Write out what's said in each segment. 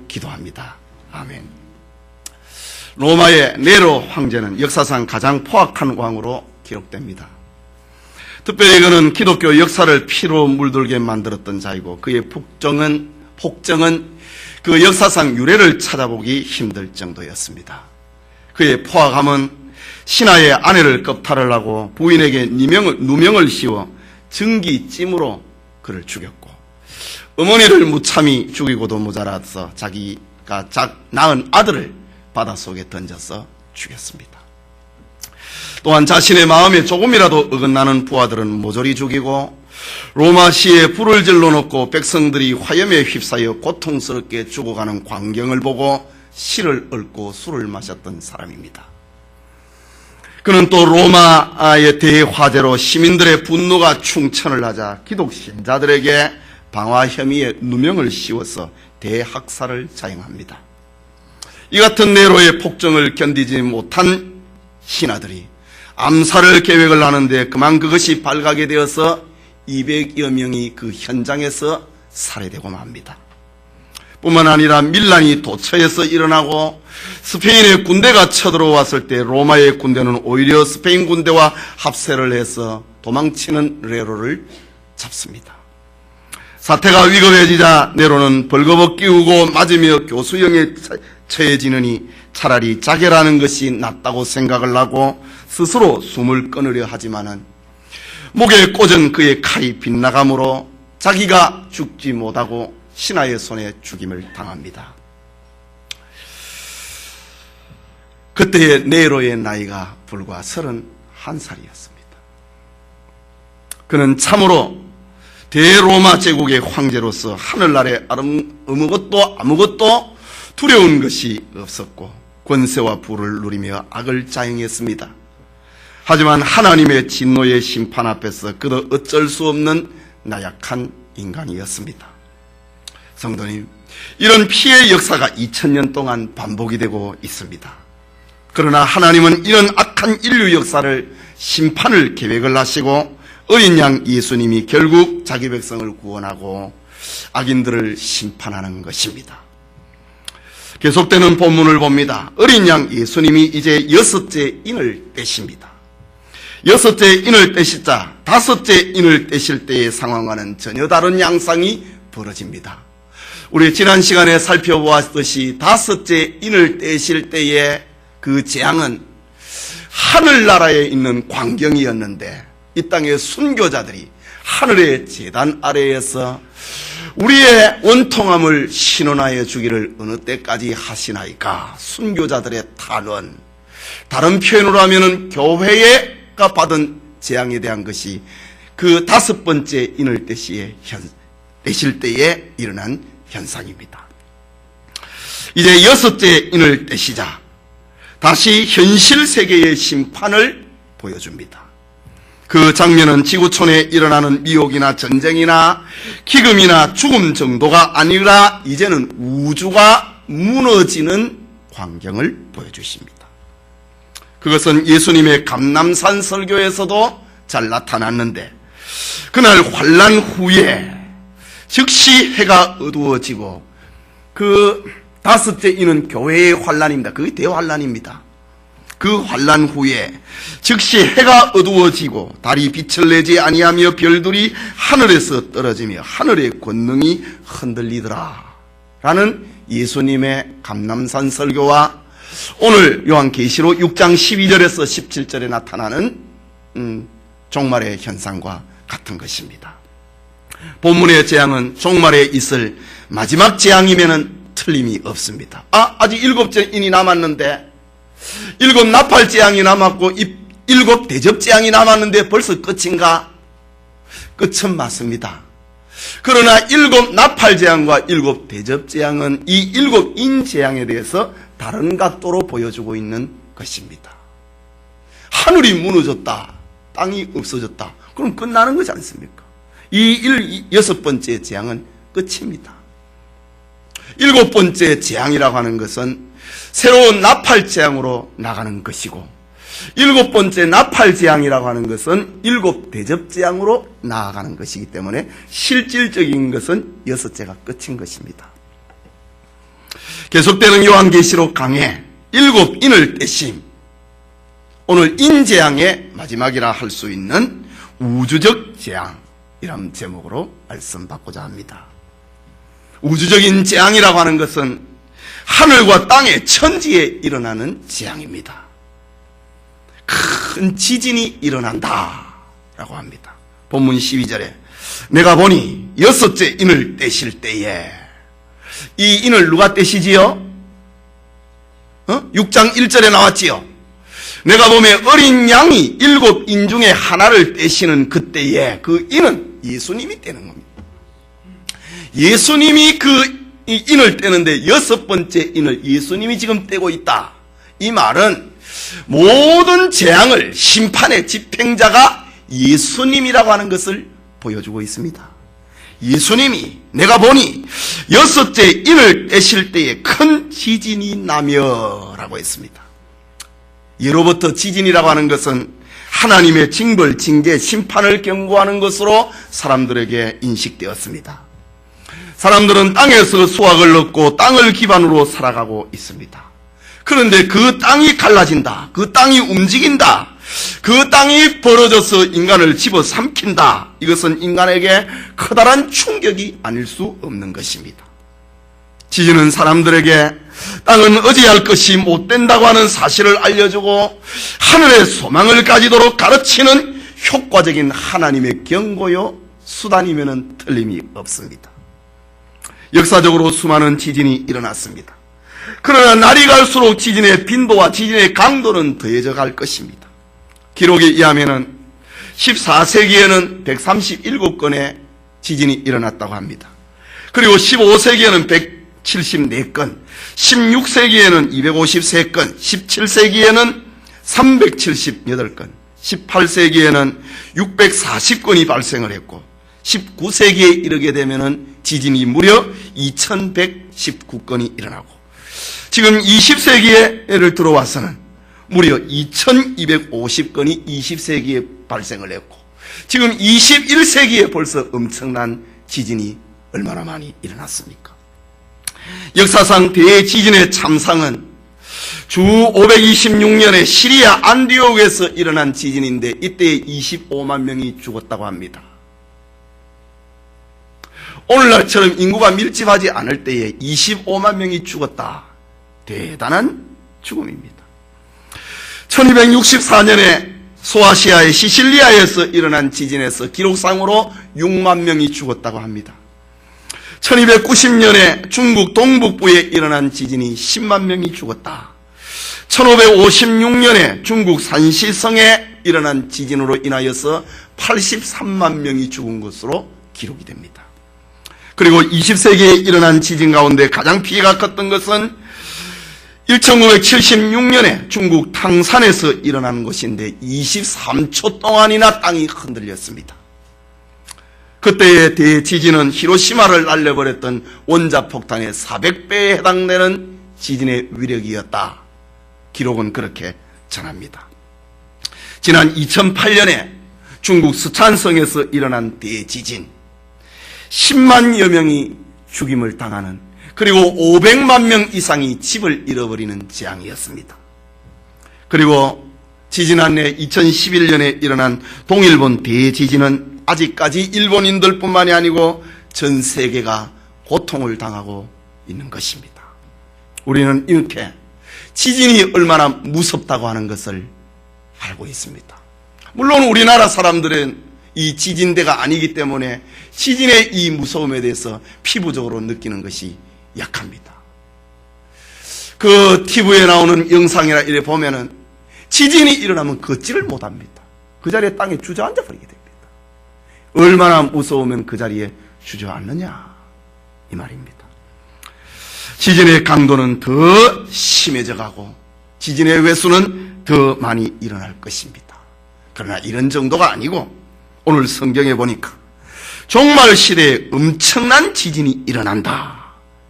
기도합니다. 아멘. 로마의 네로 황제는 역사상 가장 포악한 왕으로 기록됩니다. 특별히 그는 기독교 역사를 피로 물들게 만들었던 자이고 그의 폭정은 그 역사상 유래를 찾아보기 힘들 정도였습니다. 그의 포악함은 신하의 아내를 겁탈을 하고 부인에게 누명을 씌워 증기찜으로 그를 죽였고 어머니를 무참히 죽이고도 모자라서 자기가 낳은 아들을 바닷속에 던져서 죽였습니다. 또한 자신의 마음에 조금이라도 어긋나는 부하들은 모조리 죽이고 로마시에 불을 질러놓고 백성들이 화염에 휩싸여 고통스럽게 죽어가는 광경을 보고 실을 얽고 술을 마셨던 사람입니다. 그는 또 로마의 대화재로 시민들의 분노가 충천을 하자 기독 신자들에게 방화 혐의에 누명을 씌워서 대학살을 자행합니다. 이 같은 네로의 폭정을 견디지 못한 신하들이 암살을 계획을 하는데 그만 그것이 발각이 되어서 200여 명이 그 현장에서 살해되고 맙니다. 뿐만 아니라 밀란이 도처에서 일어나고 스페인의 군대가 쳐들어왔을 때 로마의 군대는 오히려 스페인 군대와 합세를 해서 도망치는 네로를 잡습니다. 사태가 위급해지자 네로는 벌거벗 끼우고 맞으며 교수형에 처해지느니 차라리 자결하는 것이 낫다고 생각을 하고 스스로 숨을 끊으려 하지만은 목에 꽂은 그의 칼이 빗나감으로 자기가 죽지 못하고 신하의 손에 죽임을 당합니다. 그때의 네로의 나이가 불과 31살이었습니다. 그는 참으로 대로마 제국의 황제로서 하늘 아래 아무것도 두려운 것이 없었고 권세와 부를 누리며 악을 자행했습니다. 하지만 하나님의 진노의 심판 앞에서 그도 어쩔 수 없는 나약한 인간이었습니다. 성도님, 이런 피해의 역사가 2000년 동안 반복이 되고 있습니다. 그러나 하나님은 이런 악한 인류 역사를 심판을 계획을 하시고 어린 양 예수님이 결국 자기 백성을 구원하고 악인들을 심판하는 것입니다. 계속되는 본문을 봅니다. 어린 양 예수님이 이제 6째 인을 떼십니다. 6째 인을 떼시자 5째 인을 떼실 때의 상황과는 전혀 다른 양상이 벌어집니다. 우리 지난 시간에 살펴보았듯이 5째 인을 떼실 때의 그 재앙은 하늘나라에 있는 광경이었는데 이 땅의 순교자들이 하늘의 제단 아래에서 우리의 원통함을 신원하여 주기를 어느 때까지 하시나이까. 순교자들의 탄원, 다른 표현으로 하면은 교회가 받은 재앙에 대한 것이 그 5번째 인을 떼실 때에 일어난 현상입니다. 이제 6째 인을 떼시자 다시 현실 세계의 심판을 보여줍니다. 그 장면은 지구촌에 일어나는 미혹이나 전쟁이나 기금이나 죽음 정도가 아니라 이제는 우주가 무너지는 광경을 보여주십니다. 그것은 예수님의 감람산 설교에서도 잘 나타났는데 그날 환난 후에 즉시 해가 어두워지고 그 5째 인은 교회의 환난입니다. 그게 대환난입니다. 그 환난 후에 즉시 해가 어두워지고 달이 빛을 내지 아니하며 별들이 하늘에서 떨어지며 하늘의 권능이 흔들리더라 라는 예수님의 감람산 설교와 오늘 요한계시록 6장 12절에서 17절에 나타나는 종말의 현상과 같은 것입니다. 본문의 재앙은 종말에 있을 마지막 재앙이면은 틀림이 없습니다. 아직 7째 인이 남았는데 7 나팔 재앙이 남았고 7 대접 재앙이 남았는데 벌써 끝인가? 끝은 맞습니다. 그러나 7 나팔 재앙과 7 대접 재앙은 이 7 인 재앙에 대해서 다른 각도로 보여주고 있는 것입니다. 하늘이 무너졌다, 땅이 없어졌다, 그럼 끝나는 거지 않습니까? 이 6번째 재앙은 끝입니다. 7번째 재앙이라고 하는 것은 새로운 나팔 재앙으로 나가는 것이고 7번째 나팔 재앙이라고 하는 것은 7 대접 재앙으로 나아가는 것이기 때문에 실질적인 것은 6째가 끝인 것입니다. 계속되는 요한계시록 강해 7인을 떼심, 오늘 인재앙의 마지막이라 할 수 있는 우주적 재앙이라는 제목으로 말씀받고자 합니다. 우주적인 재앙이라고 하는 것은 하늘과 땅의 천지에 일어나는 재앙입니다. 큰 지진이 일어난다 라고 합니다. 본문 12절에 내가 보니 6째 인을 떼실 때에, 이 인을 누가 떼시지요? 6장 1절에 나왔지요. 내가 보면 어린 양이 7인 중에 하나를 떼시는 그때에, 그 인은 예수님이 떼는 겁니다. 예수님이 그 인을 떼는데 6번째 인을 예수님이 지금 떼고 있다. 이 말은 모든 재앙을 심판의 집행자가 예수님이라고 하는 것을 보여주고 있습니다. 예수님이 내가 보니 6째 인을 떼실 때에 큰 지진이 나며 라고 했습니다. 예로부터 지진이라고 하는 것은 하나님의 징벌, 징계, 심판을 경고하는 것으로 사람들에게 인식되었습니다. 사람들은 땅에서 수확을 얻고 땅을 기반으로 살아가고 있습니다. 그런데 그 땅이 갈라진다, 그 땅이 움직인다, 그 땅이 벌어져서 인간을 집어삼킨다, 이것은 인간에게 커다란 충격이 아닐 수 없는 것입니다. 지진은 사람들에게 땅은 의지할 것이 못 된다고 하는 사실을 알려주고 하늘의 소망을 가지도록 가르치는 효과적인 하나님의 경고요 수단이면은 틀림이 없습니다. 역사적으로 수많은 지진이 일어났습니다. 그러나 날이 갈수록 지진의 빈도와 지진의 강도는 더해져 갈 것입니다. 기록에 의하면 14세기에는 137건의 지진이 일어났다고 합니다. 그리고 15세기에는 174건, 16세기에는 253건, 17세기에는 378건, 18세기에는 640건이 발생을 했고 19세기에 이르게 되면은 지진이 무려 2119건이 일어나고, 지금 20세기에 들어와서는 무려 2250건이 20세기에 발생을 했고, 지금 21세기에 벌써 엄청난 지진이 얼마나 많이 일어났습니까? 역사상 대지진의 참상은 주 526년에 시리아 안디옥에서 일어난 지진인데 이때 25만 명이 죽었다고 합니다. 오늘날처럼 인구가 밀집하지 않을 때에 25만 명이 죽었다. 대단한 죽음입니다. 1264년에 소아시아의 시실리아에서 일어난 지진에서 기록상으로 6만 명이 죽었다고 합니다. 1290년에 중국 동북부에 일어난 지진이 10만 명이 죽었다. 1556년에 중국 산시성에 일어난 지진으로 인하여서 83만 명이 죽은 것으로 기록이 됩니다. 그리고 20세기에 일어난 지진 가운데 가장 피해가 컸던 것은 1976년에 중국 탕산에서 일어난 것인데 23초 동안이나 땅이 흔들렸습니다. 그때의 대지진은 히로시마를 날려버렸던 원자폭탄의 400배에 해당되는 지진의 위력이었다. 기록은 그렇게 전합니다. 지난 2008년에 중국 스촨성에서 일어난 대지진, 10만여 명이 죽임을 당하는, 그리고 500만 명 이상이 집을 잃어버리는 재앙이었습니다. 그리고 지지난해 2011년에 일어난 동일본 대지진은 아직까지 일본인들 뿐만이 아니고 전 세계가 고통을 당하고 있는 것입니다. 우리는 이렇게 지진이 얼마나 무섭다고 하는 것을 알고 있습니다. 물론 우리나라 사람들은 이 지진대가 아니기 때문에 지진의 이 무서움에 대해서 피부적으로 느끼는 것이 약합니다. 그 TV에 나오는 영상이나 이래 보면은 지진이 일어나면 걷지를 못합니다. 그 자리에 땅에 주저앉아 버리게 됩니다. 얼마나 무서우면 그 자리에 주저앉느냐 이 말입니다. 지진의 강도는 더 심해져 가고 지진의 횟수는 더 많이 일어날 것입니다. 그러나 이런 정도가 아니고 오늘 성경에 보니까 종말 시대에 엄청난 지진이 일어난다.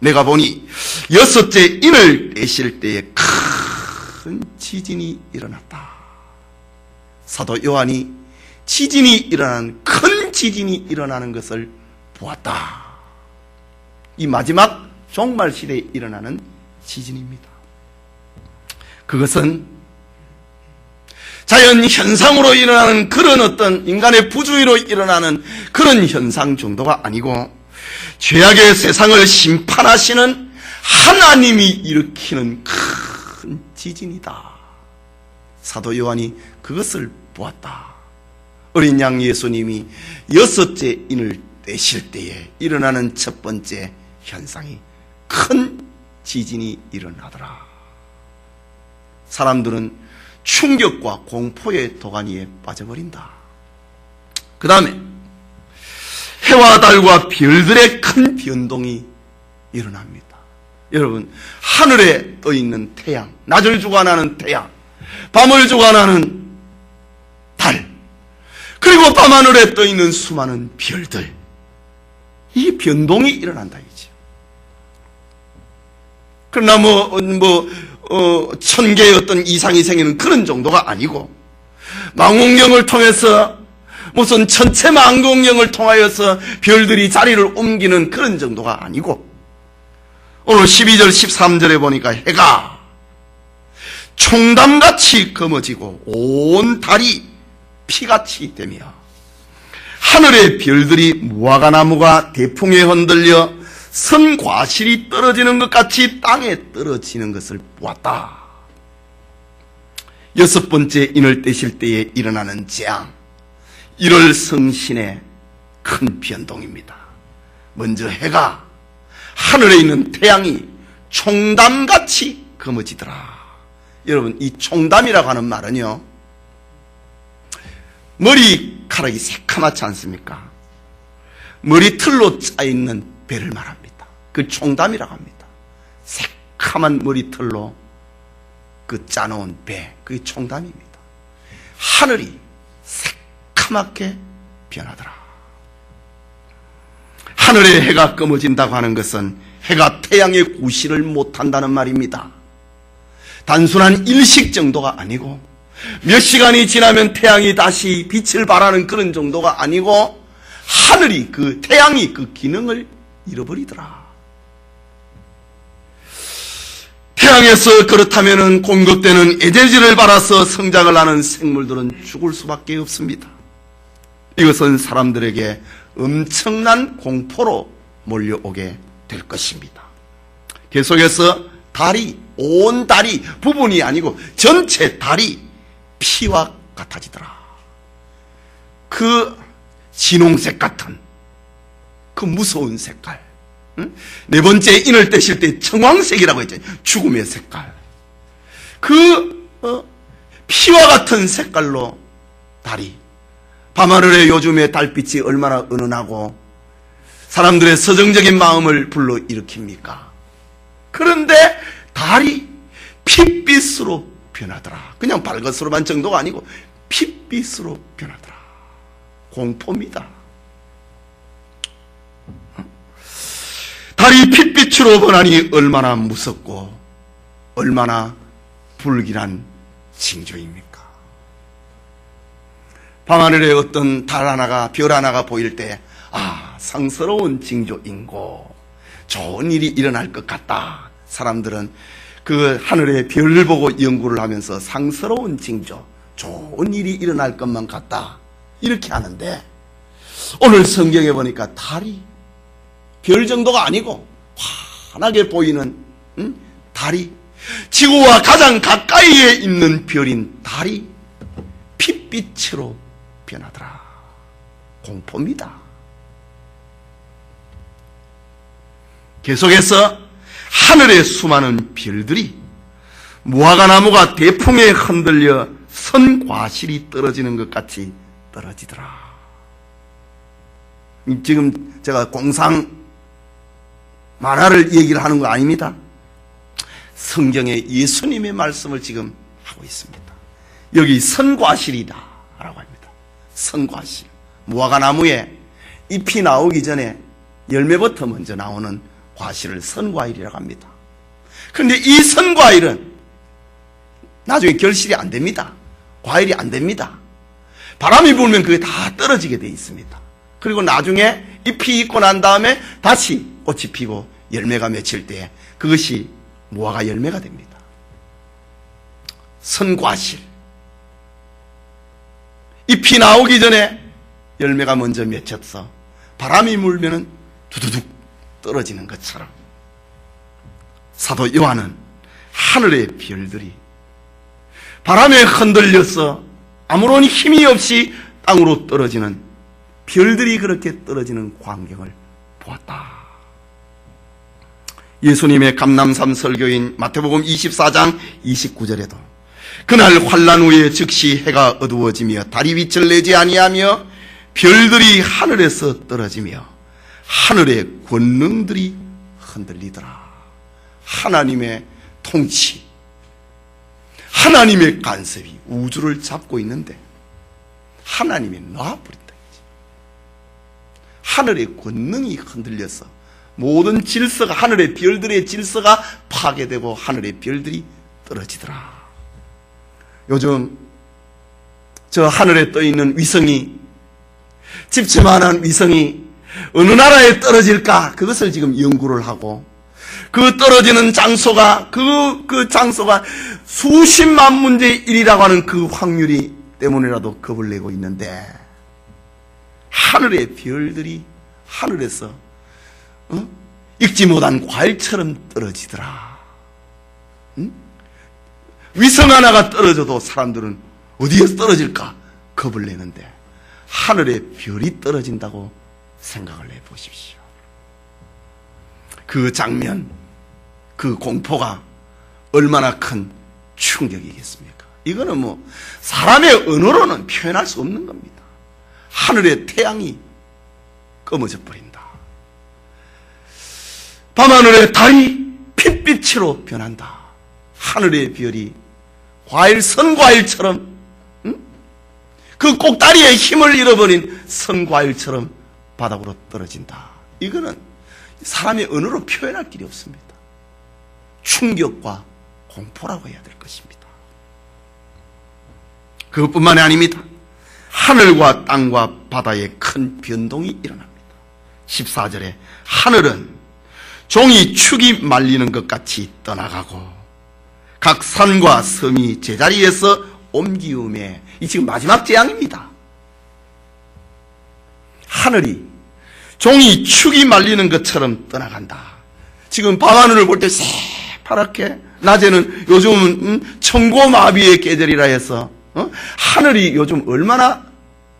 내가 보니 6째 인을 떼실 때에 큰 지진이 일어났다. 사도 요한이 지진이 일어나는, 큰 지진이 일어나는 것을 보았다. 이 마지막 종말 시대에 일어나는 지진입니다. 그것은 자연 현상으로 일어나는 그런 어떤 인간의 부주의로 일어나는 그런 현상 정도가 아니고 죄악의 세상을 심판하시는 하나님이 일으키는 큰 지진이다. 사도 요한이 그것을 보았다. 어린 양 예수님이 6째 인을 떼실 때에 일어나는 첫 번째 현상이 큰 지진이 일어나더라. 사람들은 충격과 공포의 도가니에 빠져버린다. 그 다음에 해와 달과 별들의 큰 변동이 일어납니다. 여러분, 하늘에 떠있는 태양, 낮을 주관하는 태양, 밤을 주관하는 달, 그리고 밤하늘에 떠있는 수많은 별들, 이 변동이 일어난다 이죠. 그러나 천개의 어떤 이상이 생기는 그런 정도가 아니고, 망원경을 통해서 무슨 천체 망원경을 통하여서 별들이 자리를 옮기는 그런 정도가 아니고, 오늘 12절 13절에 보니까 해가 총담같이 검어지고 온 달이 피같이 되며 하늘의 별들이 무화과나무가 대풍에 흔들려 선과실이 떨어지는 것 같이 땅에 떨어지는 것을 보았다. 6번째 인을 떼실 때에 일어나는 재앙, 1월 성신의 큰 변동입니다. 먼저 해가 하늘에 있는 태양이 총담같이 검어지더라. 여러분, 이 총담이라고 하는 말은요, 머리카락이 새카맣지 않습니까? 머리털로 짜있는 배를 말합니다. 그 총담이라고 합니다. 새카만 머리털로 그 짜놓은 배, 그게 총담입니다. 하늘이 새카맣게 변하더라. 하늘의 해가 검어진다고 하는 것은 해가 태양의 구실을 못한다는 말입니다. 단순한 일식 정도가 아니고 몇 시간이 지나면 태양이 다시 빛을 발하는 그런 정도가 아니고 하늘이 태양이 그 기능을 잃어버리더라. 태양에서 그렇다면 공급되는 에너지를 받아서 성장을 하는 생물들은 죽을 수밖에 없습니다. 이것은 사람들에게 엄청난 공포로 몰려오게 될 것입니다. 계속해서 온 달이 부분이 아니고 전체 달이 피와 같아지더라. 그 진홍색 같은 그 무서운 색깔. 네 번째 인을 떼실 때 청황색이라고 했잖아요. 죽음의 색깔. 피와 같은 색깔로 달이, 밤하늘의 요즘의 달빛이 얼마나 은은하고 사람들의 서정적인 마음을 불러일으킵니까? 그런데 달이 핏빛으로 변하더라. 그냥 밝은스름한 정도가 아니고 핏빛으로 변하더라. 공포입니다. 달이 핏빛으로 변하니 얼마나 무섭고 얼마나 불길한 징조입니까? 밤하늘에 어떤 달 하나가, 별 하나가 보일 때, 상스러운 징조인고 좋은 일이 일어날 것 같다. 사람들은 그 하늘의 별을 보고 연구를 하면서 상스러운 징조, 좋은 일이 일어날 것만 같다, 이렇게 하는데, 오늘 성경에 보니까 달이 별 정도가 아니고 환하게 보이는 달이, 지구와 가장 가까이에 있는 별인 달이 핏빛으로 변하더라. 공포입니다. 계속해서 하늘의 수많은 별들이 무화과나무가 대풍에 흔들려 선과실이 떨어지는 것 같이 떨어지더라. 지금 제가 공상 만화를 얘기를 하는 거 아닙니다. 성경에 예수님의 말씀을 지금 하고 있습니다. 여기 선과실이다 라고 합니다. 선과실, 무화과나무에 잎이 나오기 전에 열매부터 먼저 나오는 과실을 선과일이라고 합니다. 그런데 이 선과일은 나중에 결실이 안 됩니다. 과일이 안 됩니다. 바람이 불면 그게 다 떨어지게 되어 있습니다. 그리고 나중에 잎이 익고 난 다음에 다시 꽃이 피고 열매가 맺힐 때 그것이 무화과 열매가 됩니다. 선과실. 잎이 나오기 전에 열매가 먼저 맺혀서 바람이 불면은 두두둑 떨어지는 것처럼 사도 요한은 하늘의 별들이 바람에 흔들려서 아무런 힘이 없이 땅으로 떨어지는 별들이 그렇게 떨어지는 광경을 보았다. 예수님의 감람산 설교인 마태복음 24장 29절에도 그날 환난 후에 즉시 해가 어두워지며 달이 빛을 내지 아니하며 별들이 하늘에서 떨어지며 하늘의 권능들이 흔들리더라. 하나님의 통치, 하나님의 간섭이 우주를 잡고 있는데 하나님이 놔버린다. 하늘의 권능이 흔들려서 모든 질서가, 하늘의 별들의 질서가 파괴되고 하늘의 별들이 떨어지더라. 요즘 저 하늘에 떠 있는 위성이, 집채만한 위성이 어느 나라에 떨어질까, 그것을 지금 연구를 하고, 그 떨어지는 장소가, 그 장소가 수십만 분의 1이라고 하는 그 확률이 때문이라도 겁을 내고 있는데, 하늘의 별들이 하늘에서 익지 못한 과일처럼 떨어지더라. 위성 하나가 떨어져도 사람들은 어디에서 떨어질까 겁을 내는데 하늘의 별이 떨어진다고 생각을 해보십시오. 그 장면, 그 공포가 얼마나 큰 충격이겠습니까? 이거는 뭐 사람의 언어로는 표현할 수 없는 겁니다. 하늘의 태양이 꺼머져 버린다. 밤하늘의 달이 핏빛으로 변한다. 하늘의 별이 선과일처럼, 그 꼭다리에 힘을 잃어버린 선과일처럼 바닥으로 떨어진다. 이거는 사람의 언어로 표현할 길이 없습니다. 충격과 공포라고 해야 될 것입니다. 그것뿐만이 아닙니다. 하늘과 땅과 바다에 큰 변동이 일어납니다. 14절에 하늘은 종이 축이 말리는 것 같이 떠나가고 각 산과 섬이 제자리에서 옮기움에, 이 지금 마지막 재앙입니다. 하늘이 종이 축이 말리는 것처럼 떠나간다. 지금 밤하늘을 볼 때 새파랗게, 낮에는 요즘은 청고마비의 계절이라 해서 하늘이 요즘 얼마나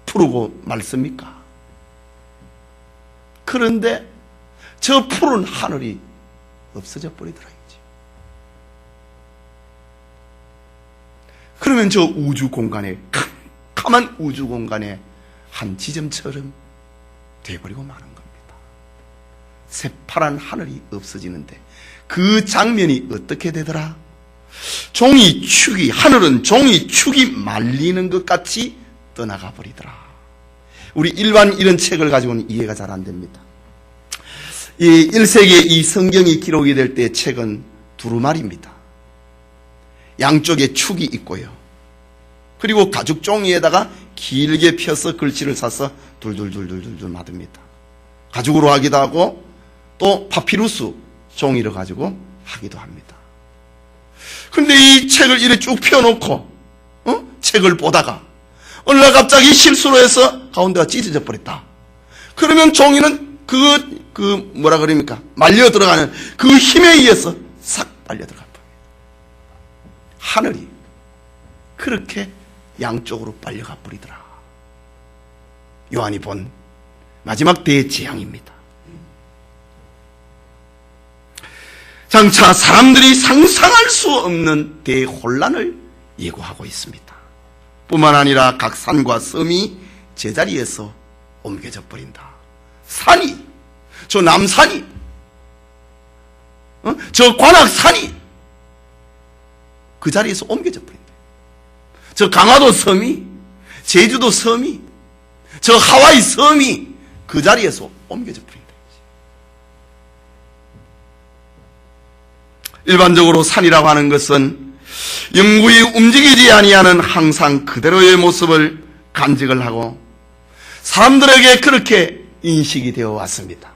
푸르고 맑습니까? 그런데 저 푸른 하늘이 없어져 버리더라. 이제. 그러면 저 우주 공간에, 캄캄한 우주 공간에 한 지점처럼 돼버리고 마는 겁니다. 새파란 하늘이 없어지는데 그 장면이 어떻게 되더라? 하늘은 종이 축이 말리는 것 같이 떠나가 버리더라. 우리 일반 이런 책을 가지고는 이해가 잘 안 됩니다. 이 1세기에 이 성경이 기록이 될 때 책은 두루마리입니다. 양쪽에 축이 있고요. 그리고 가죽 종이에다가 길게 펴서 글씨를 사서 둘둘둘둘둘 맞습니다. 가죽으로 하기도 하고 또 파피루스 종이를 가지고 하기도 합니다. 근데 이 책을 이렇게 쭉 펴놓고 책을 보다가 어느 날 갑자기 실수로 해서 가운데가 찢어져 버렸다. 그러면 종이는 뭐라 그럽니까? 말려 들어가는 그 힘에 의해서 싹 빨려 들어갈 겁니다. 하늘이 그렇게 양쪽으로 빨려가 버리더라. 요한이 본 마지막 대재앙입니다. 장차 사람들이 상상할 수 없는 대혼란을 예고하고 있습니다. 뿐만 아니라 각 산과 섬이 제자리에서 옮겨져 버린다. 산이, 저 남산이, 저 관악산이 그 자리에서 옮겨져 버린다. 저 강화도 섬이, 제주도 섬이, 저 하와이 섬이 그 자리에서 옮겨져 버린다. 일반적으로 산이라고 하는 것은 영구히 움직이지 아니하는 항상 그대로의 모습을 간직을 하고 사람들에게 그렇게 인식이 되어 왔습니다.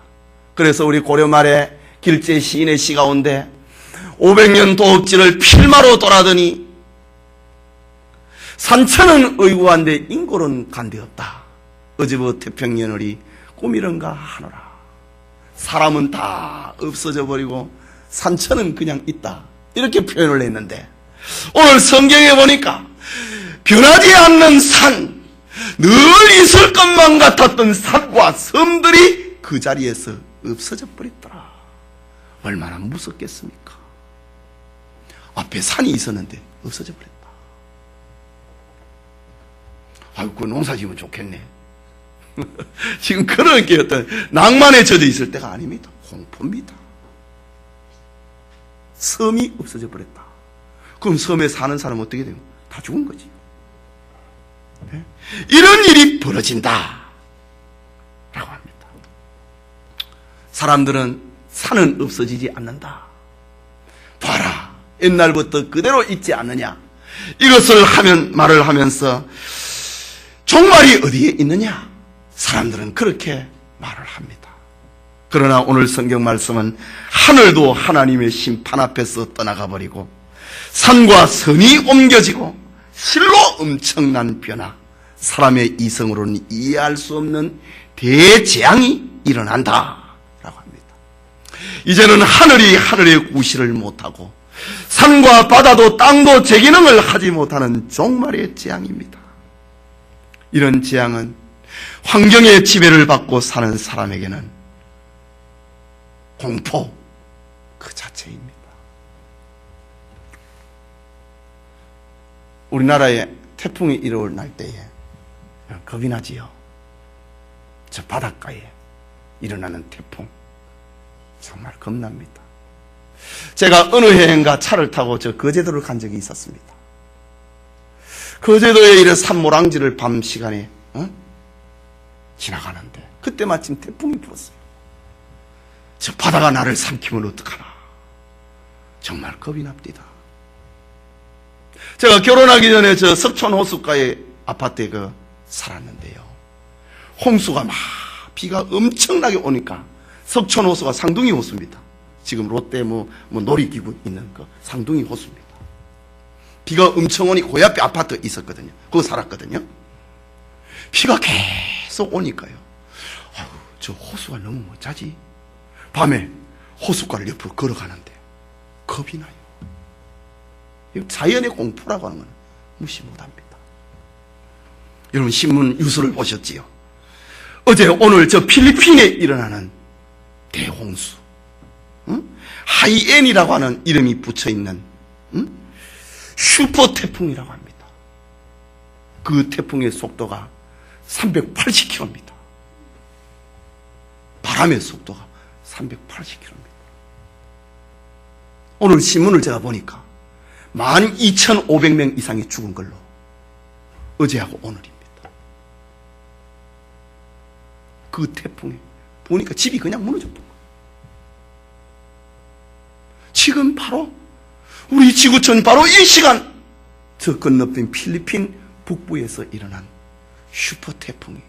그래서 우리 고려 말에 길제 시인의 시 가운데 500년 도읍지를 필마로 돌아더니 산천은 의구한데 인골은 간데없다. 어제부 태평연월이 꿈이런가 하노라. 사람은 다 없어져 버리고 산천은 그냥 있다. 이렇게 표현을 했는데 오늘 성경에 보니까 변하지 않는 산, 늘 있을 것만 같았던 산과 섬들이 그 자리에서 없어져 버렸더라. 얼마나 무섭겠습니까? 앞에 산이 있었는데 없어져 버렸다. 아이고, 농사 지으면 좋겠네. 지금 그런 게 어떤 낭만에 젖어 있을 때가 아닙니다. 공포입니다. 섬이 없어져 버렸다. 그럼 섬에 사는 사람은 어떻게 돼요? 다 죽은 거지. 네? 이런 일이 벌어진다 라고 합니다. 사람들은 산은 없어지지 않는다. 봐라, 옛날부터 그대로 있지 않느냐. 이것을 말을 하면서 종말이 어디에 있느냐? 사람들은 그렇게 말을 합니다. 그러나 오늘 성경 말씀은 하늘도 하나님의 심판 앞에서 떠나가 버리고 산과 선이 옮겨지고 실로 엄청난 변화, 사람의 이성으로는 이해할 수 없는 대재앙이 일어난다 라고 합니다. 이제는 하늘이 하늘의 구실을 못하고 산과 바다도 땅도 제 기능을 하지 못하는 종말의 재앙입니다. 이런 재앙은 환경의 지배를 받고 사는 사람에게는 공포 그 자체입니다. 우리나라에 태풍이 일어날 때에 겁이 나지요. 저 바닷가에 일어나는 태풍 정말 겁납니다. 제가 어느 해인가 차를 타고 저 거제도를 간 적이 있었습니다. 거제도에 이런 산모랑지를 밤 시간에 지나가는데 그때 마침 태풍이 불었어요. 저 바다가 나를 삼키면 어떡하나. 정말 겁이 납니다. 제가 결혼하기 전에 저 석촌 호숫가에 아파트에 살았는데요. 홍수가 막 비가 엄청나게 오니까 석촌 호수가 상둥이 호수입니다. 지금 롯데 놀이기구 있는 그 상둥이 호수입니다. 비가 엄청 오니 그 앞에 아파트 있었거든요. 거기 살았거든요. 비가 계속 오니까요. 아유, 저 호수가 너무 멋자지. 밤에 호숫가를 옆으로 걸어가는데 겁이 나요. 자연의 공포라고 하는 건 무시 못합니다. 여러분 신문 뉴스를 보셨지요? 어제 오늘 저 필리핀에 일어나는 대홍수, 하이엔이라고 하는 이름이 붙여있는 슈퍼 태풍이라고 합니다. 그 태풍의 속도가 380km입니다. 바람의 속도가 380km입니다. 오늘 신문을 제가 보니까 12,500명 이상이 죽은 걸로 어제하고 오늘입니다. 그 태풍에 보니까 집이 그냥 무너졌던 거예요. 지금 바로 우리 지구촌 바로 이 시간 저 건너편 필리핀 북부에서 일어난 슈퍼 태풍이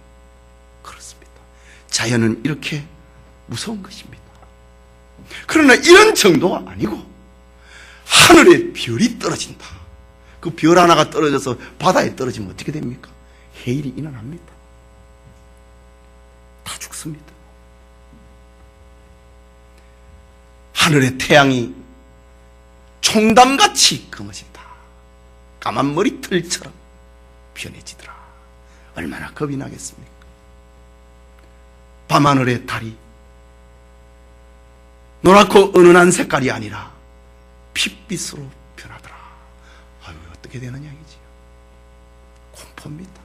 그렇습니다. 자연은 이렇게 무서운 것입니다. 그러나 이런 정도가 아니고 하늘에 별이 떨어진다. 그 별 하나가 떨어져서 바다에 떨어지면 어떻게 됩니까? 해일이 일어납니다. 다 죽습니다. 하늘의 태양이 총담같이 검어진다. 까만 머리털처럼 변해지더라. 얼마나 겁이 나겠습니까? 밤하늘의 달이 노랗고 은은한 색깔이 아니라 핏빛으로 변하더라. 아유, 어떻게 되느냐 이지요. 공포입니다.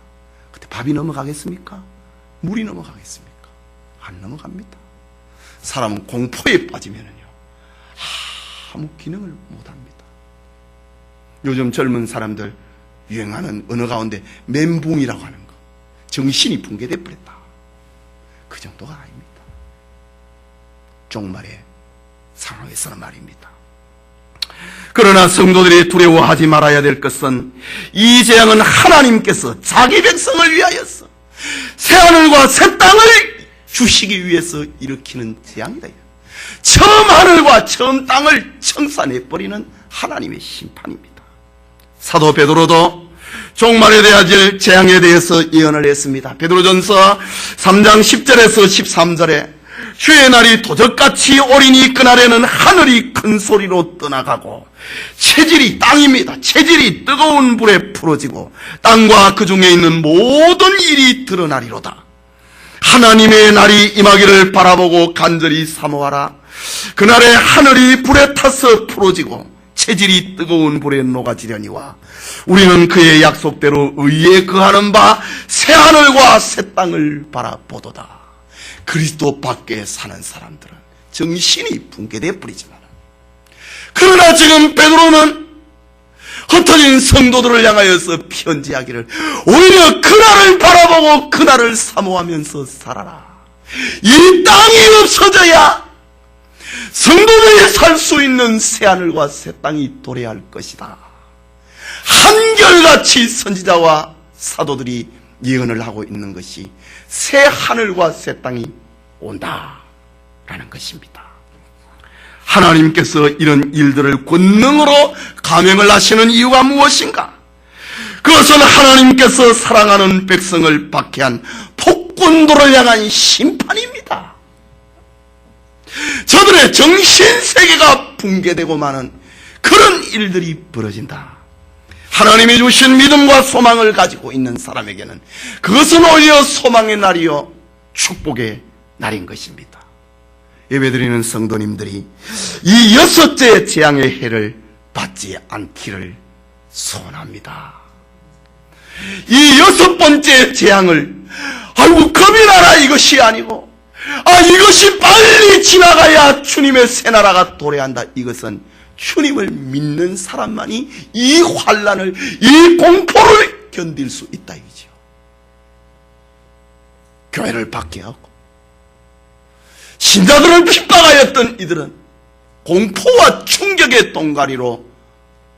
그때 밥이 넘어가겠습니까? 물이 넘어가겠습니까? 안 넘어갑니다. 사람은 공포에 빠지면은요 아무 기능을 못합니다. 요즘 젊은 사람들 유행하는 언어 가운데 멘붕이라고 하는 거, 정신이 붕괴돼 버렸다. 그 정도가 아닙니다. 종말의 상황에서는 말입니다. 그러나 성도들이 두려워하지 말아야 될 것은 이 재앙은 하나님께서 자기 백성을 위하여서 새하늘과 새 땅을 주시기 위해서 일으키는 재앙이다. 처음 하늘과 처음 땅을 청산해버리는 하나님의 심판입니다. 사도 베드로도 종말에 대하질 재앙에 대해서 예언을 했습니다. 베드로전서 3장 10절에서 13절에 주의 날이 도적같이 오리니 그날에는 하늘이 큰 소리로 떠나가고 체질이 땅입니다. 체질이 뜨거운 불에 풀어지고 땅과 그 중에 있는 모든 일이 드러나리로다. 하나님의 날이 임하기를 바라보고 간절히 사모하라. 그날에 하늘이 불에 타서 풀어지고 체질이 뜨거운 불에 녹아지려니와 우리는 그의 약속대로 의에 거하는 바 새 하늘과 새 땅을 바라보도다. 그리스도 밖에 사는 사람들은 정신이 붕괴되어 버리지만, 그러나 지금 베드로는 흩어진 성도들을 향하여서 편지하기를 오히려 그날을 바라보고 그날을 사모하면서 살아라. 이 땅이 없어져야 성도들이 살 수 있는 새하늘과 새 땅이 도래할 것이다. 한결같이 선지자와 사도들이 예언을 하고 있는 것이 새 하늘과 새 땅이 온다라는 것입니다. 하나님께서 이런 일들을 권능으로 감행을 하시는 이유가 무엇인가? 그것은 하나님께서 사랑하는 백성을 박해한 폭군도를 향한 심판입니다. 저들의 정신세계가 붕괴되고 마는 그런 일들이 벌어진다. 하나님이 주신 믿음과 소망을 가지고 있는 사람에게는 그것은 오히려 소망의 날이요 축복의 날인 것입니다. 예배드리는 성도님들이 이 여섯째 재앙의 해를 받지 않기를 소원합니다. 이 여섯 번째 재앙을 아이고 겁이 나라 이것이 아니고 이것이 빨리 지나가야 주님의 새 나라가 도래한다. 이것은 주님을 믿는 사람만이 이 환난을, 이 공포를 견딜 수 있다 이거죠. 교회를 박해하고 신자들을 핍박하였던 이들은 공포와 충격의 동가리로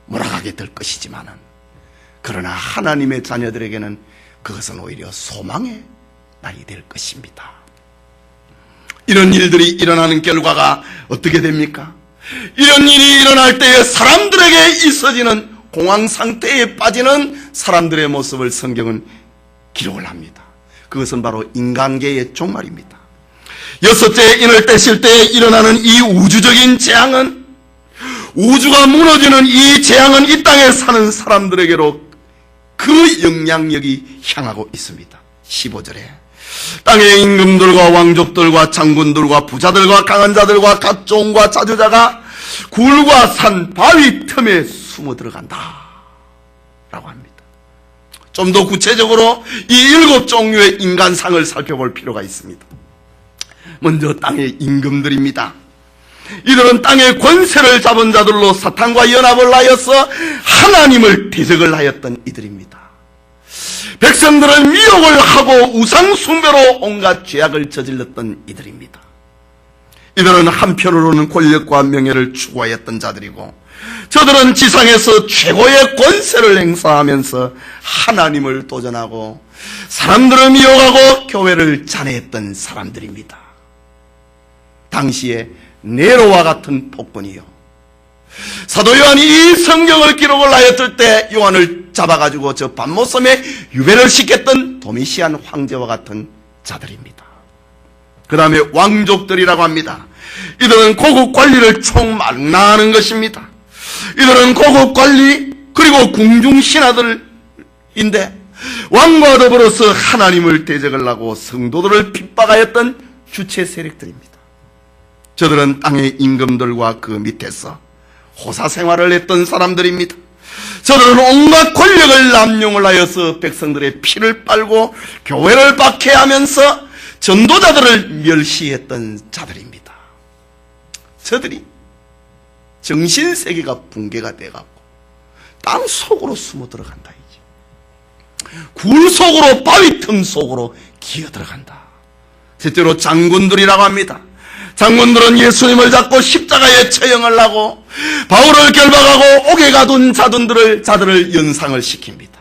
몰아가게 될 것이지만은, 그러나 하나님의 자녀들에게는 그것은 오히려 소망의 날이 될 것입니다. 이런 일들이 일어나는 결과가 어떻게 됩니까? 이런 일이 일어날 때에 사람들에게 있어지는 공황 상태에 빠지는 사람들의 모습을 성경은 기록을 합니다. 그것은 바로 인간계의 종말입니다. 여섯째 인을 떼실 때 일어나는 이 우주적인 재앙은, 우주가 무너지는 이 재앙은 이 땅에 사는 사람들에게로 그 영향력이 향하고 있습니다. 15절에 땅의 임금들과 왕족들과 장군들과 부자들과 강한 자들과 각종과 자주자가 굴과 산, 바위 틈에 숨어 들어간다 라고 합니다. 좀 더 구체적으로 이 7종류의 인간상을 살펴볼 필요가 있습니다. 먼저 땅의 임금들입니다. 이들은 땅의 권세를 잡은 자들로 사탄과 연합을 하여서 하나님을 대적을 하였던 이들입니다. 백성들을 미혹을 하고 우상숭배로 온갖 죄악을 저질렀던 이들입니다. 이들은 한편으로는 권력과 명예를 추구하였던 자들이고, 저들은 지상에서 최고의 권세를 행사하면서 하나님을 도전하고 사람들을 미혹하고 교회를 잔해했던 사람들입니다. 당시에 네로와 같은 폭군이요, 사도 요한이 이 성경을 기록을 하였을 때 요한을 잡아가지고 저 밤모섬에 유배를 시켰던 도미시안 황제와 같은 자들입니다. 그 다음에 왕족들이라고 합니다. 이들은 고급 관리를 총망라하는 것입니다. 이들은 고급 관리 그리고 궁중신하들인데 왕과 더불어서 하나님을 대적을 하고 성도들을 핍박하였던 주체 세력들입니다. 저들은 땅의 임금들과 그 밑에서 호사 생활을 했던 사람들입니다. 저들은 온갖 권력을 남용을 하여서 백성들의 피를 빨고 교회를 박해하면서 전도자들을 멸시했던 자들입니다. 저들이 정신세계가 붕괴가 돼갖고 땅 속으로 숨어 들어간다 이제. 굴 속으로, 바위틈 속으로 기어 들어간다. 셋째로 장군들이라고 합니다. 장군들은 예수님을 잡고 십자가에 처형을 하고 바울을 결박하고 옥에 가둔 자들을 연상을 시킵니다.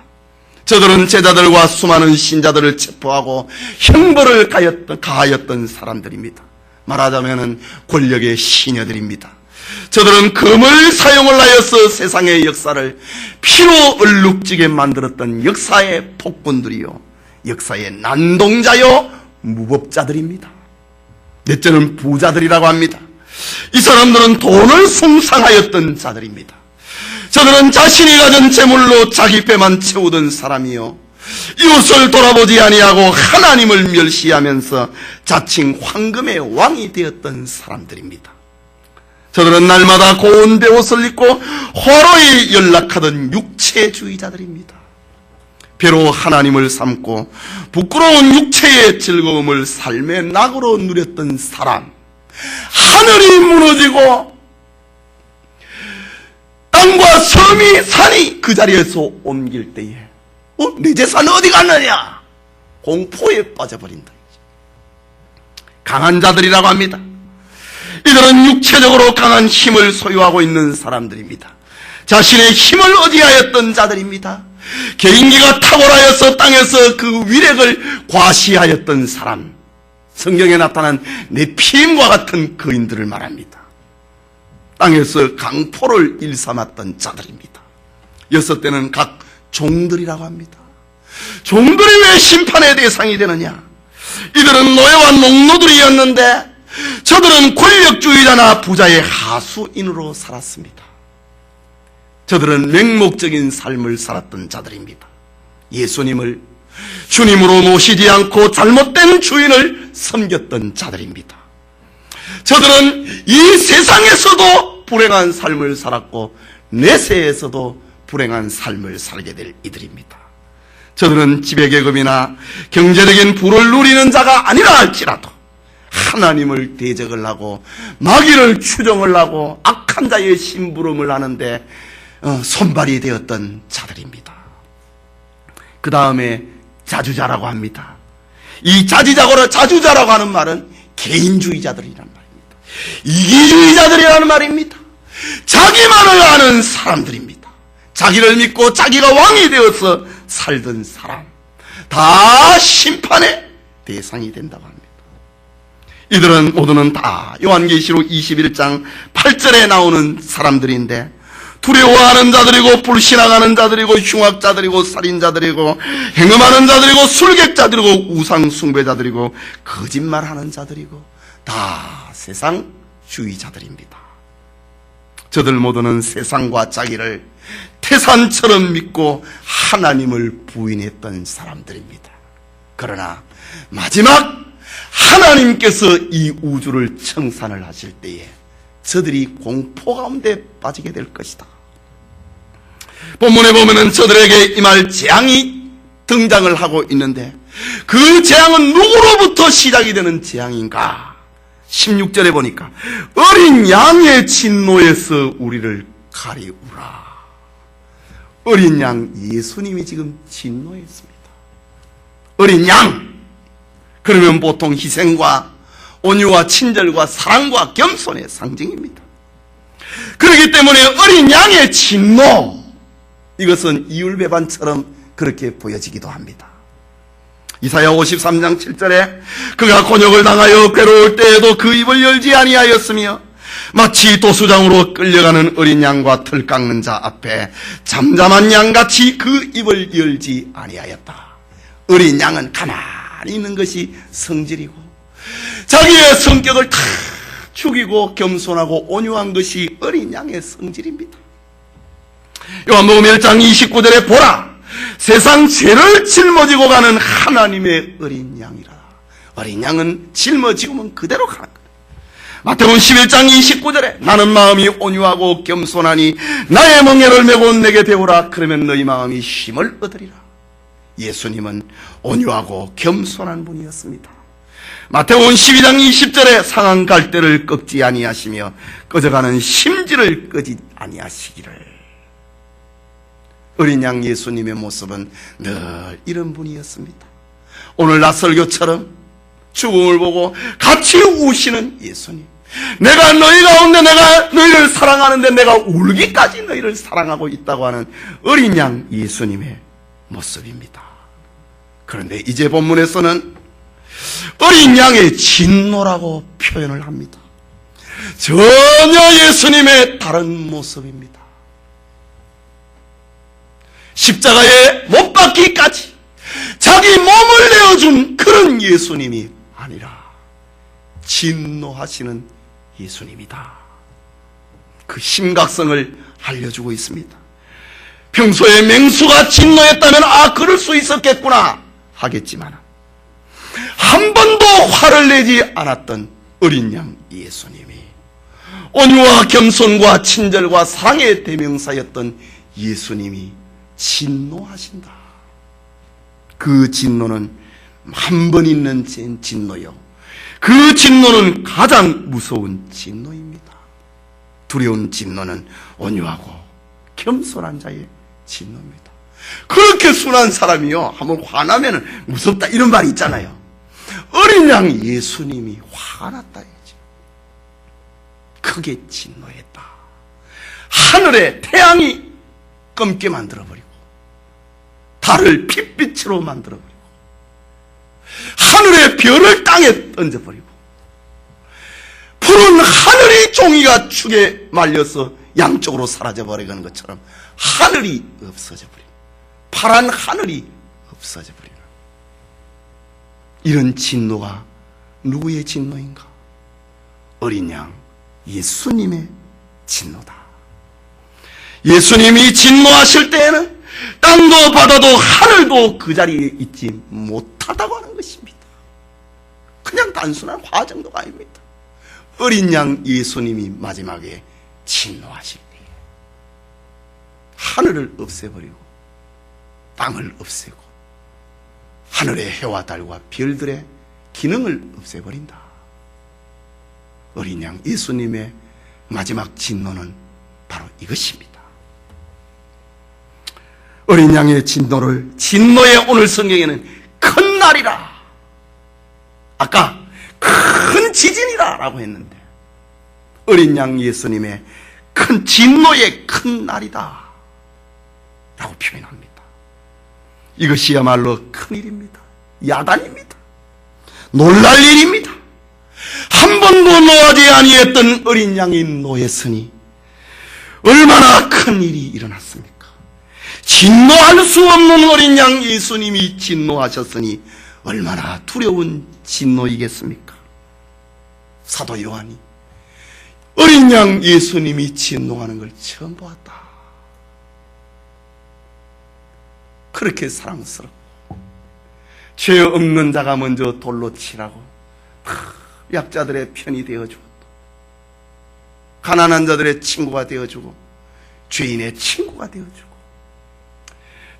저들은 제자들과 수많은 신자들을 체포하고 형벌을 가하였던 사람들입니다. 말하자면 권력의 시녀들입니다. 저들은 금을 사용을 하여서 세상의 역사를 피로 얼룩지게 만들었던 역사의 폭군들이요, 역사의 난동자요 무법자들입니다. 넷째는 부자들이라고 합니다. 이 사람들은 돈을 숭상하였던 자들입니다. 저들은 자신이 가진 재물로 자기 배만 채우던 사람이요, 이웃을 돌아보지 아니하고 하나님을 멸시하면서 자칭 황금의 왕이 되었던 사람들입니다. 저들은 날마다 고운 베옷을 입고 화로에 연락하던 육체주의자들입니다. 배로 하나님을 삼고 부끄러운 육체의 즐거움을 삶의 낙으로 누렸던 사람, 하늘이 무너지고 땅과 섬이 산이 그 자리에서 옮길 때에 내 재산 어디 갔느냐? 공포에 빠져버린다. 강한 자들이라고 합니다. 이들은 육체적으로 강한 힘을 소유하고 있는 사람들입니다. 자신의 힘을 의지하였던 자들입니다. 개인기가 탁월하여서 땅에서 그 위력을 과시하였던 사람, 성경에 나타난 네피림과 같은 거인들을 말합니다. 땅에서 강포를 일삼았던 자들입니다. 여섯째는 각 종들이라고 합니다. 종들이 왜 심판의 대상이 되느냐? 이들은 노예와 농노들이었는데 저들은 권력주의자나 부자의 하수인으로 살았습니다. 저들은 맹목적인 삶을 살았던 자들입니다. 예수님을 주님으로 모시지 않고 잘못된 주인을 섬겼던 자들입니다. 저들은 이 세상에서도 불행한 삶을 살았고 내세에서도 불행한 삶을 살게 될 이들입니다. 저들은 지배계급이나 경제적인 부를 누리는 자가 아니라 할지라도 하나님을 대적을 하고 마귀를 추종을 하고 악한 자의 심부름을 하는데 손발이 되었던 자들입니다. 그 다음에 자주자라고 합니다. 이 자주자라고 하는 말은 개인주의자들이란 말입니다. 이기주의자들이라는 말입니다. 자기만을 아는 사람들입니다. 자기를 믿고 자기가 왕이 되어서 살던 사람, 다 심판의 대상이 된다고 합니다. 이들은 모두는 다 요한계시록 21장 8절에 나오는 사람들인데 두려워하는 자들이고 불신앙하는 자들이고 흉악자들이고 살인자들이고 행음하는 자들이고 술객자들이고 우상숭배자들이고 거짓말하는 자들이고 다 세상주의자들입니다. 저들 모두는 세상과 자기를 태산처럼 믿고 하나님을 부인했던 사람들입니다. 그러나 마지막 하나님께서 이 우주를 청산을 하실 때에 저들이 공포 가운데 빠지게 될 것이다. 본문에 보면은 저들에게 임할 재앙이 등장을 하고 있는데 그 재앙은 누구로부터 시작이 되는 재앙인가? 16절에 보니까 어린 양의 진노에서 우리를 가리우라. 어린 양 예수님이 지금 진노했습니다. 어린 양, 그러면 보통 희생과 온유와 친절과 사랑과 겸손의 상징입니다. 그렇기 때문에 어린 양의 진노, 이것은 이율배반처럼 그렇게 보여지기도 합니다. 이사야 53장 7절에 그가 곤욕을 당하여 괴로울 때에도 그 입을 열지 아니하였으며 마치 도수장으로 끌려가는 어린 양과 털 깎는 자 앞에 잠잠한 양같이 그 입을 열지 아니하였다. 어린 양은 가만히 있는 것이 성질이고 자기의 성격을 다 죽이고 겸손하고 온유한 것이 어린 양의 성질입니다. 요한복음 1장 29절에 보라, 세상 죄를 짊어지고 가는 하나님의 어린 양이라. 어린 양은 짊어지고면 그대로 가는 거예요. 마태복음 11장 29절에 나는 마음이 온유하고 겸손하니 나의 멍에를 메고 내게 배우라. 그러면 너희 마음이 힘을 얻으리라. 예수님은 온유하고 겸손한 분이었습니다. 마태복음 12장 20절에 상한 갈대를 꺾지 아니하시며 꺼져가는 심지를 끄지 아니하시기를. 어린 양 예수님의 모습은 늘 이런 분이었습니다. 오늘 낯설교처럼 죽음을 보고 같이 우시는 예수님. 내가 너희 가운데 내가 너희를 사랑하는데 내가 울기까지 너희를 사랑하고 있다고 하는 어린 양 예수님의 모습입니다. 그런데 이제 본문에서는 어린 양의 진노라고 표현을 합니다. 전혀 예수님의 다른 모습입니다. 십자가에 못 박기까지 자기 몸을 내어준 그런 예수님이 아니라 진노하시는 예수님이다. 그 심각성을 알려주고 있습니다. 평소에 맹수가 진노했다면 그럴 수 있었겠구나 하겠지만 한 번도 화를 내지 않았던 어린 양 예수님이 온유와 겸손과 친절과 사랑의 대명사였던 예수님이 진노하신다. 그 진노는 한 번 있는 진노요, 그 진노는 가장 무서운 진노입니다. 두려운 진노는 온유하고 겸손한 자의 진노입니다. 그렇게 순한 사람이요, 한번 화나면 무섭다 이런 말이 있잖아요. 어린 양 예수님이 화났다 이거죠. 크게 진노했다. 하늘에 태양이 검게 만들어버리고 달을 핏빛으로 만들어버리고 하늘의 별을 땅에 던져버리고 푸른 하늘이 종이가 축에 말려서 양쪽으로 사라져버리는 것처럼 하늘이 없어져버리고 파란 하늘이 없어져버리는 이런 진노가 누구의 진노인가? 어린 양 예수님의 진노다. 예수님이 진노하실 때에는 땅도 바다도 하늘도 그 자리에 있지 못하다고 하는 것입니다. 그냥 단순한 화 정도가 아닙니다. 어린 양 예수님이 마지막에 진노하실 때에 하늘을 없애버리고 땅을 없애고 하늘의 해와 달과 별들의 기능을 없애버린다. 어린 양 예수님의 마지막 진노는 바로 이것입니다. 어린 양의 진노의 오늘 성경에는 큰 날이라, 아까 큰 지진이라 라고 했는데 어린 양 예수님의 큰 진노의 큰 날이다 라고 표현합니다. 이것이야말로 큰일입니다. 야단입니다. 놀랄 일입니다. 한 번도 노하지 아니했던 어린 양이 노했으니 얼마나 큰 일이 일어났습니까? 진노할 수 없는 어린 양 예수님이 진노하셨으니 얼마나 두려운 진노이겠습니까? 사도 요한이 어린 양 예수님이 진노하는 걸 처음 보았다. 그렇게 사랑스럽고 죄 없는 자가 먼저 돌로 치라고 약자들의 편이 되어주고 가난한 자들의 친구가 되어주고 죄인의 친구가 되어주고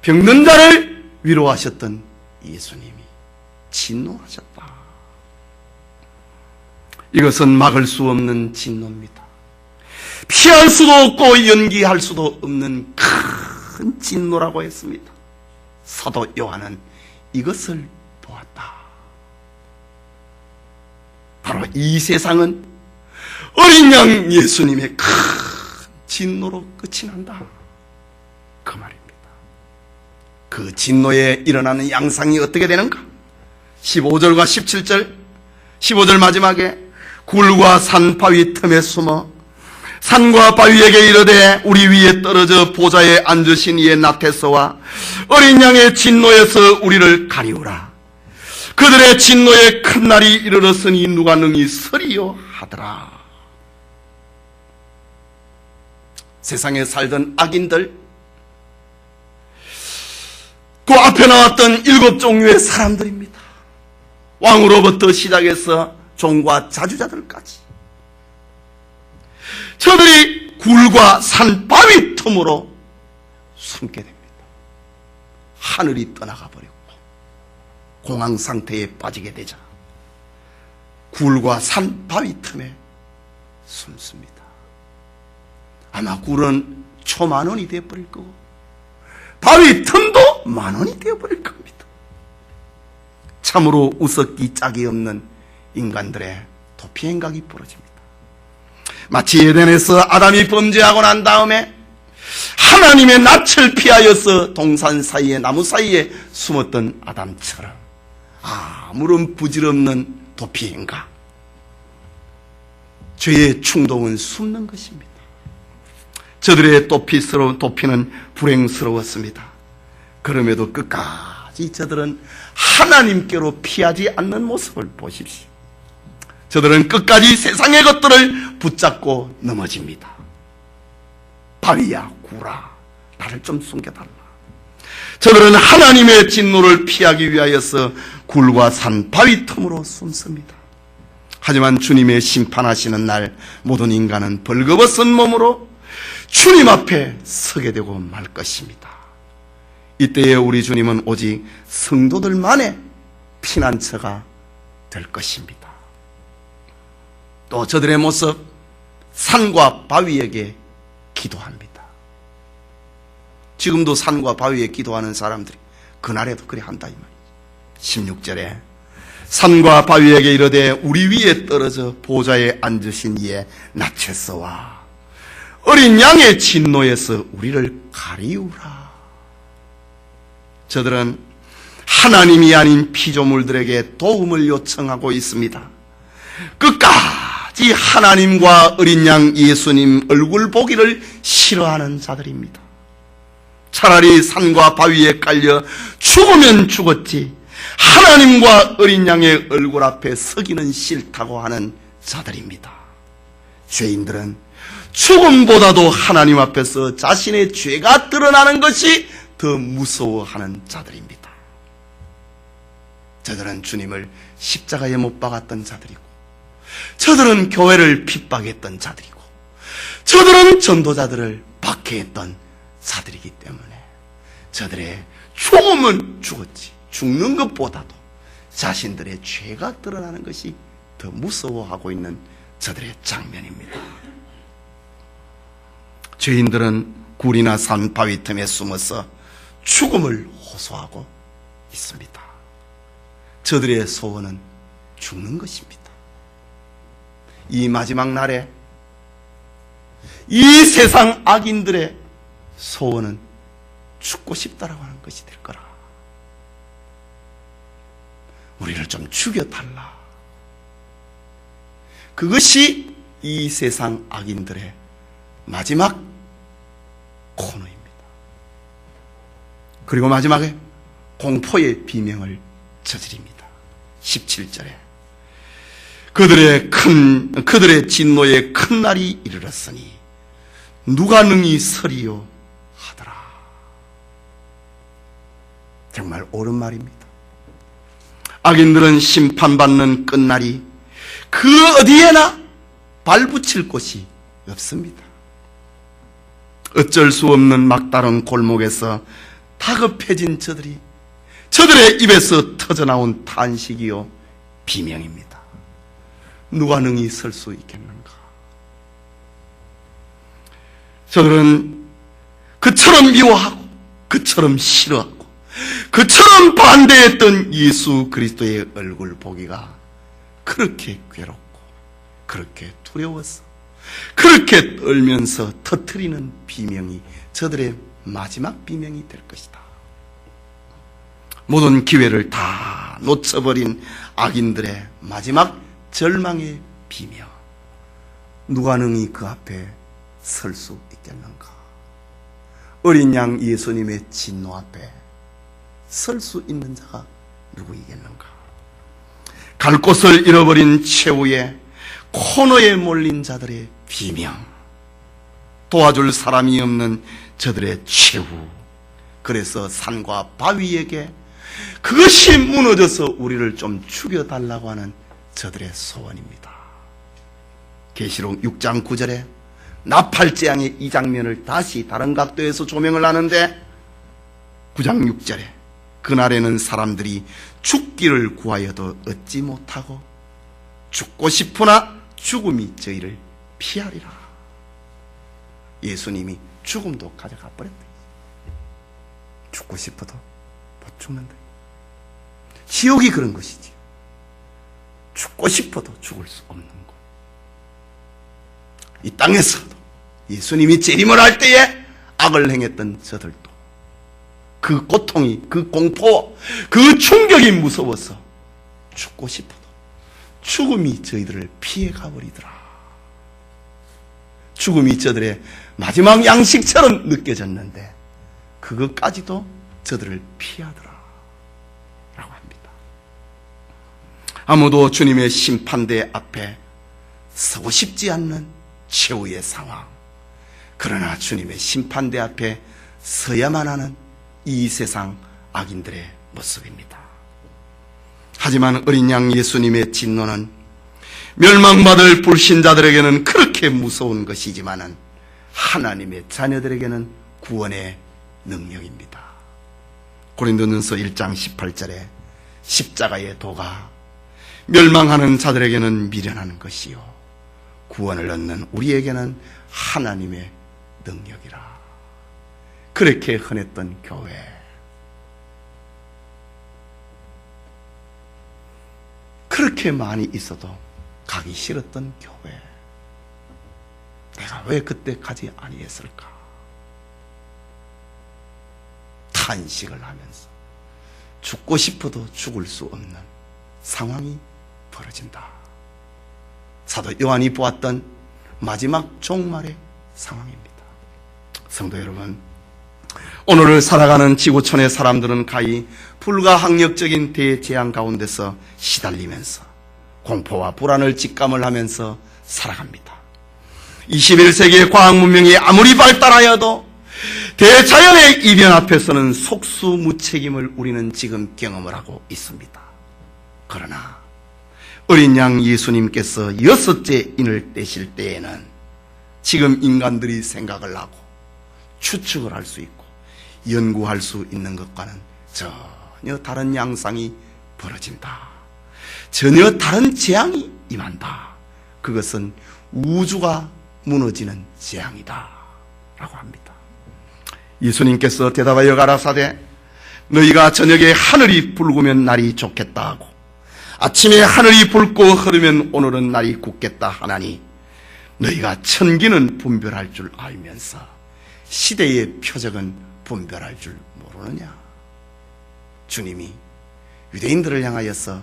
병든 자를 위로하셨던 예수님이 진노하셨다. 이것은 막을 수 없는 진노입니다. 피할 수도 없고 연기할 수도 없는 큰 진노라고 했습니다. 사도 요한은 이것을 보았다. 바로 이 세상은 어린 양 예수님의 큰 진노로 끝이 난다, 그 말입니다. 그 진노에 일어나는 양상이 어떻게 되는가? 15절과 17절, 15절 마지막에 굴과 산 바위 틈에 숨어 산과 바위에게 이르되 우리 위에 떨어져 보좌에 앉으신 이의 나태서와 어린 양의 진노에서 우리를 가리우라. 그들의 진노의 큰 날이 이르렀으니 누가 능히 서리요 하더라. 세상에 살던 악인들, 그 앞에 나왔던 7종류의 사람들입니다. 왕으로부터 시작해서 종과 자주자들까지 저들이 굴과 산 바위 틈으로 숨게 됩니다. 하늘이 떠나가 버리고 공황 상태에 빠지게 되자 굴과 산 바위 틈에 숨습니다. 아마 굴은 초만원이 되어버릴 거고 바위 틈도 만원이 되어버릴 겁니다. 참으로 우습기 짝이 없는 인간들의 도피 행각이 벌어집니다. 마치 에덴에서 아담이 범죄하고 난 다음에 하나님의 낯을 피하여서 동산 사이에 나무 사이에 숨었던 아담처럼 아무런 부질없는 도피인가? 죄의 충동은 숨는 것입니다. 저들의 도피는 불행스러웠습니다. 그럼에도 끝까지 저들은 하나님께로 피하지 않는 모습을 보십시오. 저들은 끝까지 세상의 것들을 붙잡고 넘어집니다. 바위야 구라, 나를 좀 숨겨달라. 저들은 하나님의 진노를 피하기 위하여서 굴과 산, 바위 틈으로 숨습니다. 하지만 주님의 심판하시는 날 모든 인간은 벌거벗은 몸으로 주님 앞에 서게 되고 말 것입니다. 이때에 우리 주님은 오직 성도들만의 피난처가 될 것입니다. 또 저들의 모습, 산과 바위에게 기도합니다. 지금도 산과 바위에 기도하는 사람들이 그날에도 그래 한다 이 말이죠. 16절에 산과 바위에게 이르되 우리 위에 떨어져 보좌에 앉으신 이에 낮춰서와 어린 양의 진노에서 우리를 가리우라. 저들은 하나님이 아닌 피조물들에게 도움을 요청하고 있습니다. 끝까지 하나님과 어린 양 예수님 얼굴 보기를 싫어하는 자들입니다. 차라리 산과 바위에 깔려 죽으면 죽었지 하나님과 어린 양의 얼굴 앞에 서기는 싫다고 하는 자들입니다. 죄인들은 죽음보다도 하나님 앞에서 자신의 죄가 드러나는 것이 더 무서워하는 자들입니다. 저들은 주님을 십자가에 못 박았던 자들이고, 저들은 교회를 핍박했던 자들이고, 저들은 전도자들을 박해했던 자들이기 때문에 저들의 죽음은 죽었지 죽는 것보다도 자신들의 죄가 드러나는 것이 더 무서워하고 있는 저들의 장면입니다. 죄인들은 굴이나 산 바위 틈에 숨어서 죽음을 호소하고 있습니다. 저들의 소원은 죽는 것입니다. 이 마지막 날에 이 세상 악인들의 소원은 죽고 싶다라고 하는 것이 될 거라. 우리를 좀 죽여달라. 그것이 이 세상 악인들의 마지막 코너입니다. 그리고 마지막에 공포의 비명을 저지릅니다. 17절에 그들의 진노의 큰 날이 이르렀으니 누가 능히 서리요 하더라. 정말 옳은 말입니다. 악인들은 심판받는 끝날이 그 어디에나 발붙일 곳이 없습니다. 어쩔 수 없는 막다른 골목에서 다급해진 저들의 입에서 터져나온 탄식이요 비명입니다. 누가 능히 설 수 있겠는가? 저들은 그처럼 미워하고 그처럼 싫어하고 그처럼 반대했던 예수 그리스도의 얼굴 보기가 그렇게 괴롭고 그렇게 두려워서 그렇게 떨면서 터뜨리는 비명이 저들의 마지막 비명이 될 것이다. 모든 기회를 다 놓쳐버린 악인들의 마지막 절망의 비명. 누가 능히 그 앞에 설 수 있겠는가? 어린 양 예수님의 진노 앞에 설 수 있는 자가 누구이겠는가? 갈 곳을 잃어버린 최후의 코너에 몰린 자들의 비명, 도와줄 사람이 없는 저들의 최후. 그래서 산과 바위에게 그것이 무너져서 우리를 좀 죽여달라고 하는 저들의 소원입니다. 계시록 6장 9절에 나팔재앙의 이 장면을 다시 다른 각도에서 조명을 하는데 9장 6절에 그날에는 사람들이 죽기를 구하여도 얻지 못하고 죽고 싶으나 죽음이 저희를 피하리라. 예수님이 죽음도 가져가 버렸다. 죽고 싶어도 못 죽는다. 지옥이 그런 것이지. 죽고 싶어도 죽을 수 없는 것. 이 땅에서도 예수님이 재림을 할 때에 악을 행했던 저들도 그 고통이, 그 공포, 그 충격이 무서워서 죽고 싶어도 죽음이 저희들을 피해가 버리더라. 죽음이 저들의 마지막 양식처럼 느껴졌는데 그것까지도 저들을 피하더라 라고 합니다. 아무도 주님의 심판대 앞에 서고 싶지 않는 최후의 상황, 그러나 주님의 심판대 앞에 서야만 하는 이 세상 악인들의 모습입니다. 하지만 어린 양 예수님의 진노는 멸망받을 불신자들에게는 그렇게 무서운 것이지만은 하나님의 자녀들에게는 구원의 능력입니다. 고린도전서 1장 18절에 십자가의 도가 멸망하는 자들에게는 미련한 것이요 구원을 얻는 우리에게는 하나님의 능력이라. 그렇게 흔했던 교회, 그렇게 많이 있어도 가기 싫었던 교회, 내가 왜 그때 가지 아니했을까? 탄식을 하면서 죽고 싶어도 죽을 수 없는 상황이 벌어진다. 사도 요한이 보았던 마지막 종말의 상황입니다. 성도 여러분, 오늘을 살아가는 지구촌의 사람들은 가히 불가항력적인 대재앙 가운데서 시달리면서 공포와 불안을 직감을 하면서 살아갑니다. 21세기의 과학문명이 아무리 발달하여도 대자연의 이변 앞에서는 속수무책임을 우리는 지금 경험을 하고 있습니다. 그러나 어린 양 예수님께서 6째 인을 떼실 때에는 지금 인간들이 생각을 하고 추측을 할 수 있고 연구할 수 있는 것과는 전혀 다른 양상이 벌어진다. 전혀 다른 재앙이 임한다. 그것은 우주가 무너지는 재앙이다 라고 합니다. 예수님께서 대답하여 가라사대 너희가 저녁에 하늘이 붉으면 날이 좋겠다 하고 아침에 하늘이 붉고 흐르면 오늘은 날이 굳겠다 하나니 너희가 천기는 분별할 줄 알면서 시대의 표적은 분별할 줄 모르느냐. 주님이 유대인들을 향하여서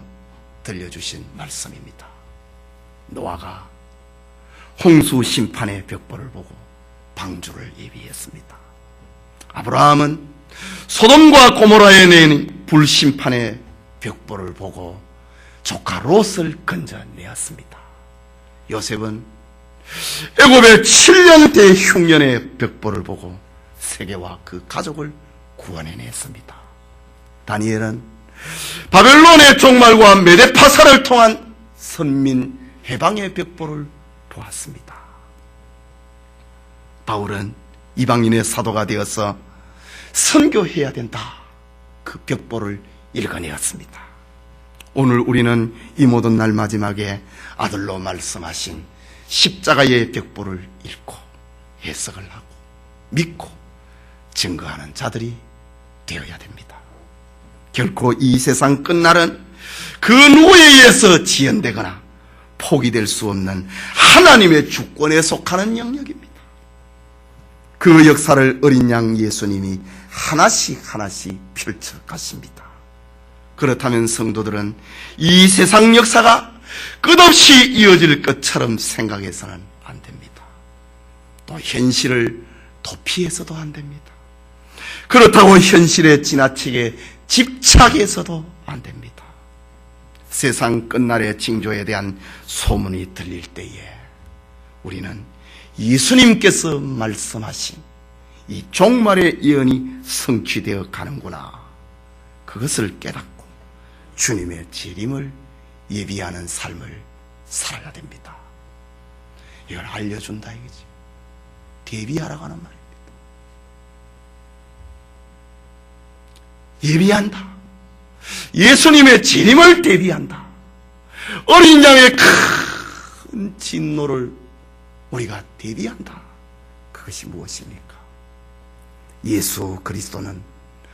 들려주신 말씀입니다. 노아가 홍수 심판의 벽보를 보고 방주를 예비했습니다. 아브라함은 소돔과 고모라에 내린 불심판의 벽보를 보고 조카 롯을 건져내었습니다. 요셉은 애굽의 7년대 흉년의 벽보를 보고 세계와 그 가족을 구원해냈습니다. 다니엘은 바벨론의 종말과 메데파사를 통한 선민 해방의 벽보를 보았습니다. 바울은 이방인의 사도가 되어서 선교해야 된다. 그 벽보를 읽어내었습니다. 오늘 우리는 이 모든 날 마지막에 아들로 말씀하신 십자가의 벽보를 읽고 해석을 하고 믿고 증거하는 자들이 되어야 됩니다. 결코 이 세상 끝날은 그 누구에 의해서 지연되거나 포기될 수 없는 하나님의 주권에 속하는 영역입니다. 그 역사를 어린 양 예수님이 하나씩 하나씩 펼쳐가십니다. 그렇다면 성도들은 이 세상 역사가 끝없이 이어질 것처럼 생각해서는 안 됩니다. 또 현실을 도피해서도 안 됩니다. 그렇다고 현실에 지나치게 집착해서도 안 됩니다. 세상 끝날의 징조에 대한 소문이 들릴 때에 우리는 예수님께서 말씀하신 이 종말의 예언이 성취되어 가는구나, 그것을 깨닫고 주님의 재림을 예비하는 삶을 살아야 됩니다. 이걸 알려준다 이거지. 대비하라고 하는 말입니다. 예비한다. 예수님의 재림을 대비한다. 어린 양의 큰 진노를 우리가 대비한다. 그것이 무엇입니까? 예수 그리스도는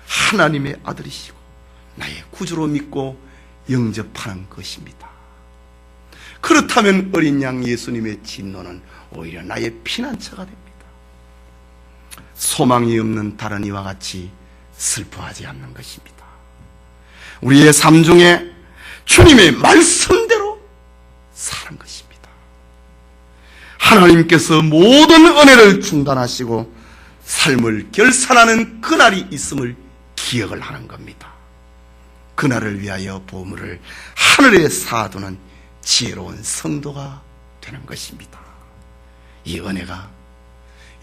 하나님의 아들이시고 나의 구주로 믿고 영접하는 것입니다. 그렇다면 어린 양 예수님의 진노는 오히려 나의 피난처가 됩니다. 소망이 없는 다른 이와 같이 슬퍼하지 않는 것입니다. 우리의 삶 중에 주님의 말씀대로 사는 것입니다. 하나님께서 모든 은혜를 중단하시고 삶을 결산하는 그날이 있음을 기억을 하는 겁니다. 그날을 위하여 보물을 하늘에 쌓아두는 지혜로운 성도가 되는 것입니다. 이 은혜가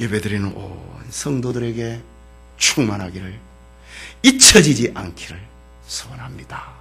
예배드리는 온 성도들에게 충만하기를, 잊혀지지 않기를 소원합니다.